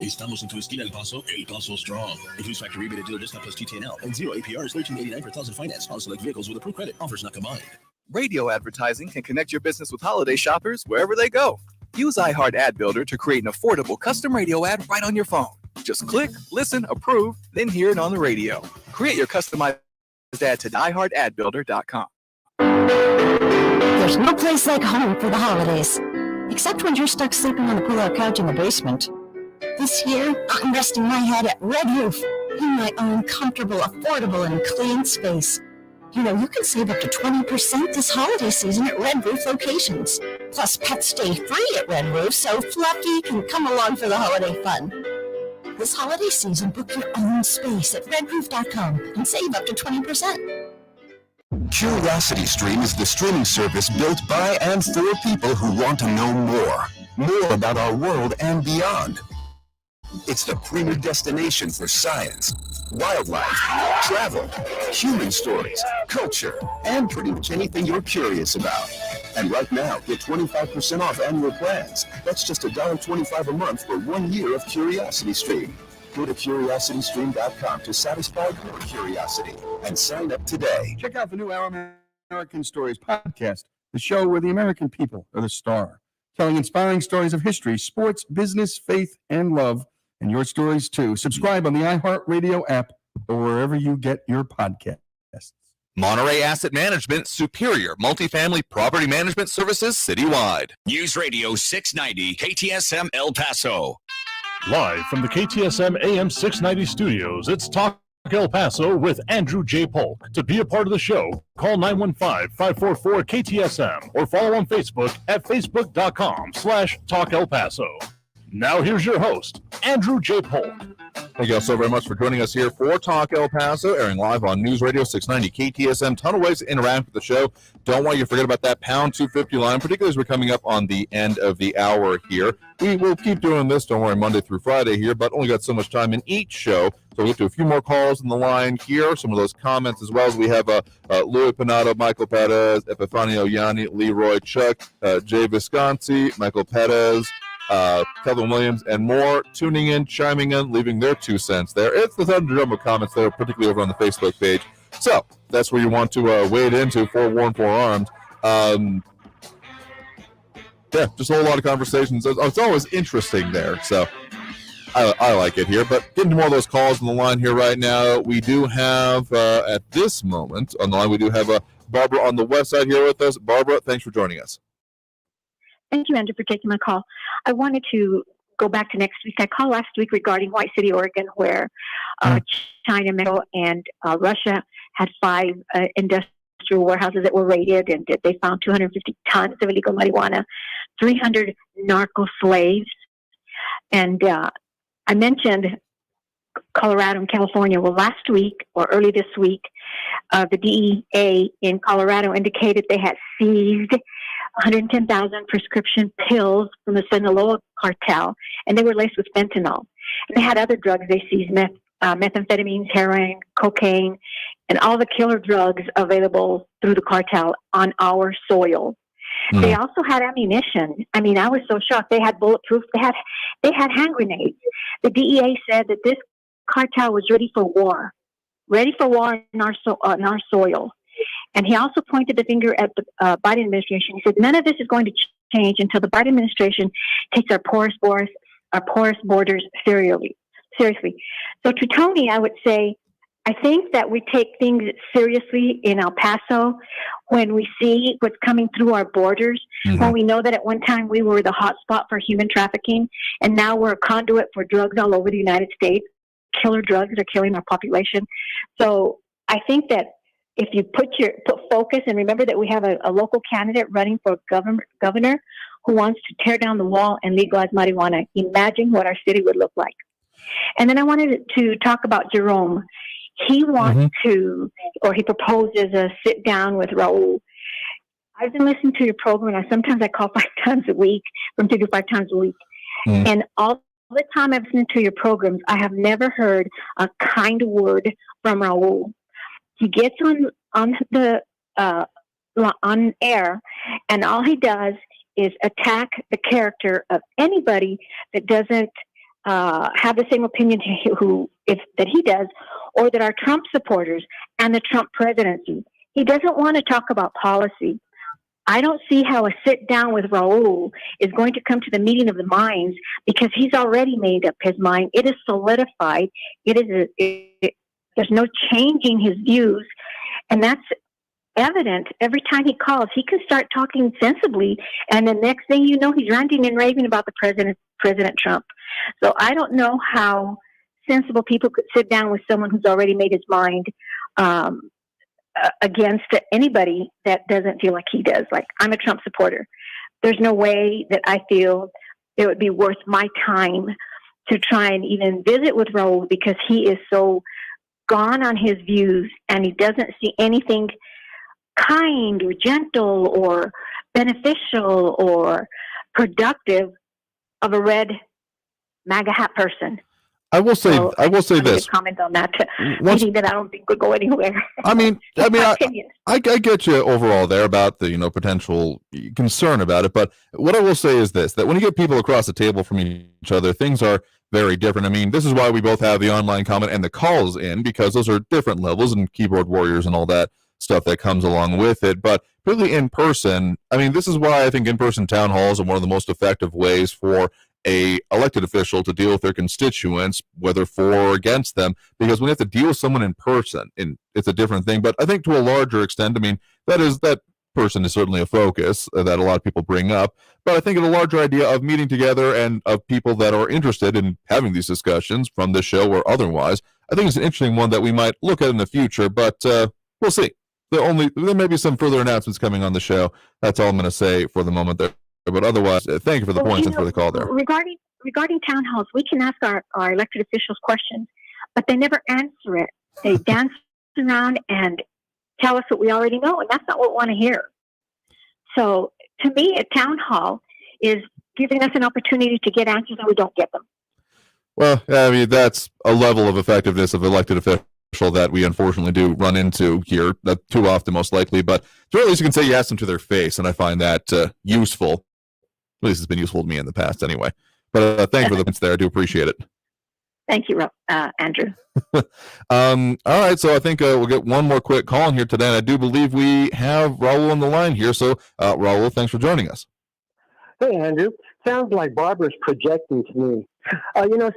Estamos en tu esquina El Paso Strong. Includes factory rebate and dealer discount plus TTNL and 0 APR is $13.89 per thousand finance on select vehicles with approved credit. Offers not combined. Radio advertising can connect your business with holiday shoppers wherever they go. Use iHeart Ad Builder to create an affordable custom radio ad right on your phone. Just click, listen, approve, then hear it on the radio. Create your customized ad to iHeartAdBuilder.com. There's no place like home for the holidays, except when you're stuck sleeping on the pull-out couch in the basement. This year, I'm resting my head at Red Roof in my own comfortable, affordable, and clean space. You know, you can save up to 20% this holiday season at Red Roof locations. Plus, pets stay free at Red Roof, so Fluffy can come along for the holiday fun. This holiday season, book your own space at redroof.com and save up to 20%. Curiosity Stream is the streaming service built by and for people who want to know more about our world and beyond. It's the premier destination for science, wildlife, travel, human stories, culture, and pretty much anything you're curious about. And right now, get 25% off annual plans. That's just $1.25 a month for 1 year of Curiosity Stream. Go to curiositystream.com to satisfy your curiosity and sign up today. Check out the new Our American Stories podcast, the show where the American people are the star, telling inspiring stories of history, sports, business, faith, and love, and your stories too. Subscribe on the iHeartRadio app or wherever you get your podcasts. Monterey Asset Management, superior multifamily property management services citywide. News Radio 690 KTSM El Paso. Live from the KTSM AM 690 studios, it's Talk El Paso with Andrew J. Polk. To be a part of the show, call 915-544-KTSM or follow on Facebook at facebook.com/Talk El Paso. Now here's your host, Andrew J. Polk. Thank you all so very much for joining us here for Talk El Paso, airing live on News Radio 690 KTSM. Ton of ways to interact with the show. Don't want you to forget about that pound 250 line, particularly as we're coming up on the end of the hour here. We will keep doing this, don't worry, Monday through Friday here, but only got so much time in each show. So we'll get to a few more calls on the line here, some of those comments as well as we have Louis Pinato, Michael Perez, Epifanio Yanni, Leroy Chuck, Jay Visconti, Michael Perez, Kevin Williams, and more tuning in, chiming in, leaving their 2 cents there. It's the Thunder Jumbo comments there, particularly over on the Facebook page. So that's where you want to wade into, forewarned, forearmed. Yeah, just a whole lot of conversations. It's always interesting there. So I like it here. But getting to more of those calls on the line here right now, we do have, at this moment on the line, we do have Barbara on the west side here with us. Barbara, thanks for joining us. Thank you, Andrew, for taking my call. I wanted to go back to next week. I called last week regarding White City, Oregon, where China, Mexico, and Russia had 5 industrial warehouses that were raided, and they found 250 tons of illegal marijuana, 300 narco slaves. And I mentioned Colorado and California. Well, last week or early this week, the DEA in Colorado indicated they had seized 110,000 prescription pills from the Sinaloa cartel, and they were laced with fentanyl. And they had other drugs. They seized methamphetamines, heroin, cocaine, and all the killer drugs available through the cartel on our soil. They also had ammunition. I mean, I was so shocked. They had bulletproof. They had hand grenades. The DEA said that this cartel was ready for war in our soil. And he also pointed the finger at the Biden administration. He said, none of this is going to change until the Biden administration takes our porous borders seriously. So to Tony, I would say, I think that we take things seriously in El Paso when we see what's coming through our borders, when we know that at one time we were the hot spot for human trafficking, and now we're a conduit for drugs all over the United States. Killer drugs are killing our population. So I think that if you put focus, and remember that we have a local candidate running for governor who wants to tear down the wall and legalize marijuana, imagine what our city would look like. And then I wanted to talk about Jerome. He wants to, or he proposes a sit down with Raul. I've been listening to your program, and sometimes I call 5 times a week, from 2 to 5 times a week. And all the time I've listened to your programs, I have never heard a kind word from Raul. He gets on air, and all he does is attack the character of anybody that doesn't have the same opinion that he does, or that are Trump supporters and the Trump presidency. He doesn't want to talk about policy. I don't see how a sit down with Raul is going to come to the meeting of the minds, because he's already made up his mind. It is solidified. There's no changing his views, and that's evident every time he calls. He can start talking sensibly, and the next thing you know, he's ranting and raving about the President Trump. So I don't know how sensible people could sit down with someone who's already made his mind against anybody that doesn't feel like he does. Like, I'm a Trump supporter. There's no way that I feel it would be worth my time to try and even visit with Raul, because he is so gone on his views, and he doesn't see anything kind or gentle or beneficial or productive of a red MAGA hat person. I will say this. Comment on that. Meaning that I don't think we'll go anywhere. I get you overall there about the potential concern about it, but what I will say is this: that when you get people across the table from each other, things are very different. I mean, this is why we both have the online comment and the calls in, because those are different levels, and keyboard warriors and all that stuff that comes along with it. But really in person, I mean, this is why I think in-person town halls are one of the most effective ways for a elected official to deal with their constituents, whether for or against them, because when you have to deal with someone in person, and it's a different thing. But I think to a larger extent, I mean, that person is certainly a focus that a lot of people bring up. But I think in a larger idea of meeting together and of people that are interested in having these discussions from this show or otherwise, I think it's an interesting one that we might look at in the future, but we'll see. There may be some further announcements coming on the show. That's all I'm going to say for the moment there. But otherwise, thank you for the points and for the call there. Regarding town halls, we can ask our elected officials questions, but they never answer it. They dance around and tell us what we already know, and that's not what we want to hear. So to me, a town hall is giving us an opportunity to get answers, and we don't get them. Well, I mean, that's a level of effectiveness of elected officials that we unfortunately do run into here, not too often most likely, but at least you can say you ask them to their face, and I find that useful. At least it's been useful to me in the past anyway. But thank you for the points there. I do appreciate it. Thank you, Andrew. All right, so I think we'll get one more quick call in here today, and I do believe we have Raul on the line here. So, Raul, thanks for joining us. Hey, Andrew. Sounds like Barbara's projecting to me.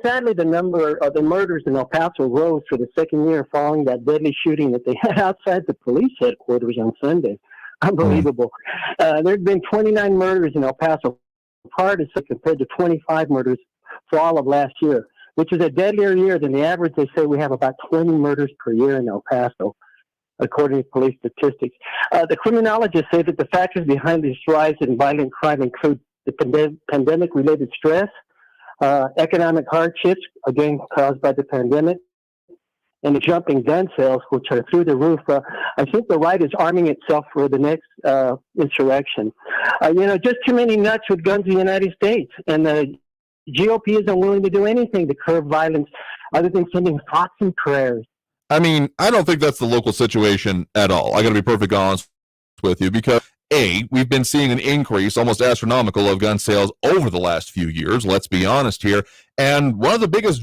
Sadly, the number of the murders in El Paso rose for the second year following that deadly shooting that they had outside the police headquarters on Sunday. Unbelievable. There have been 29 murders in El Paso prior to compared to 25 murders for all of last year, which is a deadlier year than the average. They say we have about 20 murders per year in El Paso, according to police statistics. The criminologists say that the factors behind this rise in violent crime include the pandemic-related stress, economic hardships, again caused by the pandemic, and the jumping gun sales, which are through the roof. I think the right is arming itself for the next insurrection. Just too many nuts with guns in the United States, and the GOP isn't willing to do anything to curb violence other than sending thoughts and prayers. I mean, I don't think that's the local situation at all. I got to be perfectly honest with you because, A, we've been seeing an increase, almost astronomical, of gun sales over the last few years. Let's be honest here. And one of the biggest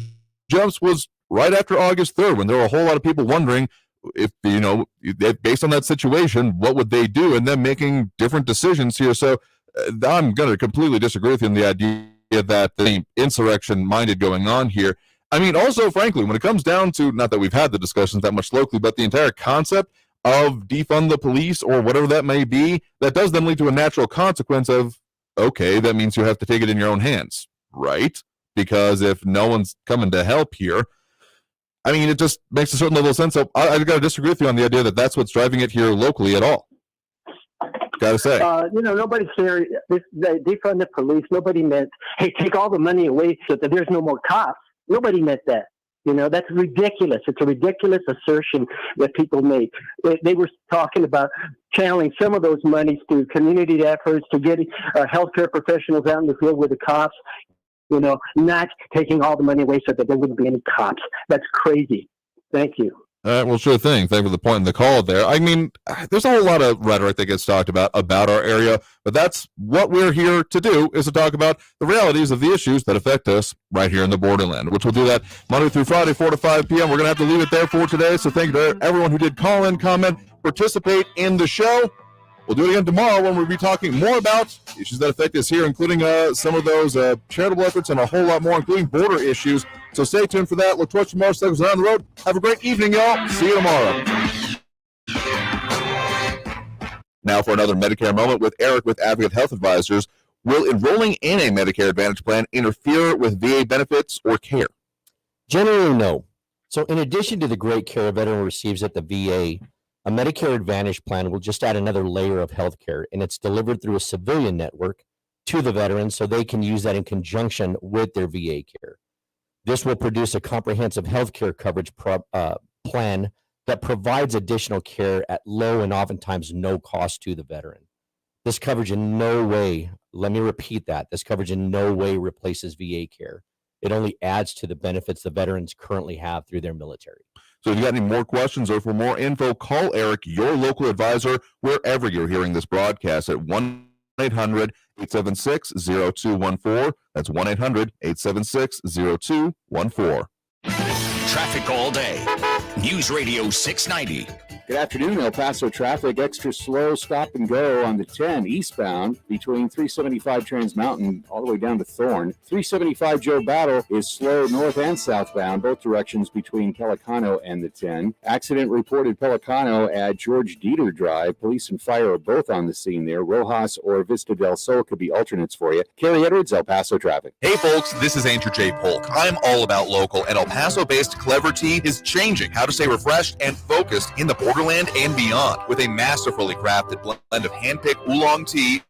jumps was right after August 3rd, when there were a whole lot of people wondering if, based on that situation, what would they do, and then making different decisions here. So I'm going to completely disagree with you on the idea that the insurrection-minded going on here. I mean, also, frankly, when it comes down to, not that we've had the discussions that much locally, but the entire concept of defund the police or whatever that may be, that does then lead to a natural consequence of, okay, that means you have to take it in your own hands, right? Because if no one's coming to help here, I mean, it just makes a certain level of sense. So I've got to disagree with you on the idea that that's what's driving it here locally at all. Got to say. Nobody's here. Defund the police. Nobody meant, hey, take all the money away so that there's no more cops. Nobody meant that. That's ridiculous. It's a ridiculous assertion that people make. They were talking about channeling some of those monies to community efforts, to get healthcare professionals out in the field with the cops, not taking all the money away so that there wouldn't be any cops. That's crazy. Thank you. Well, sure thing. Thank you for the point in the call there. I mean, there's a whole lot of rhetoric that gets talked about our area, but that's what we're here to do, is to talk about the realities of the issues that affect us right here in the borderland, which we'll do that Monday through Friday, 4 to 5 p.m. We're going to have to leave it there for today, so thank you to everyone who did call in, comment, participate in the show. We'll do it again tomorrow when we'll be talking more about issues that affect us here, including some of those charitable efforts and a whole lot more, including border issues. So stay tuned for that. Look towards tomorrow. Cycles on the road. Have a great evening, y'all. See you tomorrow. Now for another Medicare moment with Eric with Advocate Health Advisors. Will enrolling in a Medicare Advantage plan interfere with VA benefits or care? Generally, no. So in addition to the great care a veteran receives at the VA, a Medicare Advantage plan will just add another layer of health care, and it's delivered through a civilian network to the veteran so they can use that in conjunction with their VA care. This will produce a comprehensive health care coverage plan that provides additional care at low and oftentimes no cost to the veteran. This coverage in no way, let me repeat that, this coverage in no way replaces VA care. It only adds to the benefits the veterans currently have through their military. So if you got any more questions or for more info, call Eric, your local advisor, wherever you're hearing this broadcast at 1-800-876-0214. That's 1-800-876-0214. Traffic all day. News Radio 690. Good afternoon, El Paso traffic. Extra slow stop and go on the 10 eastbound between 375 Trans Mountain all the way down to Thorne. 375 Joe Battle is slow north and southbound, both directions between Pelicano and the 10. Accident reported Pelicano at George Dede Drive. Police and fire are both on the scene there. Rojas or Vista del Sol could be alternates for you. Kerry Edwards, El Paso traffic. Hey folks, this is Andrew J. Polk. I'm all about local, and El Paso-based Clever Tea is changing how to stay refreshed and focused in the borderland and beyond with a masterfully crafted blend of hand-picked oolong tea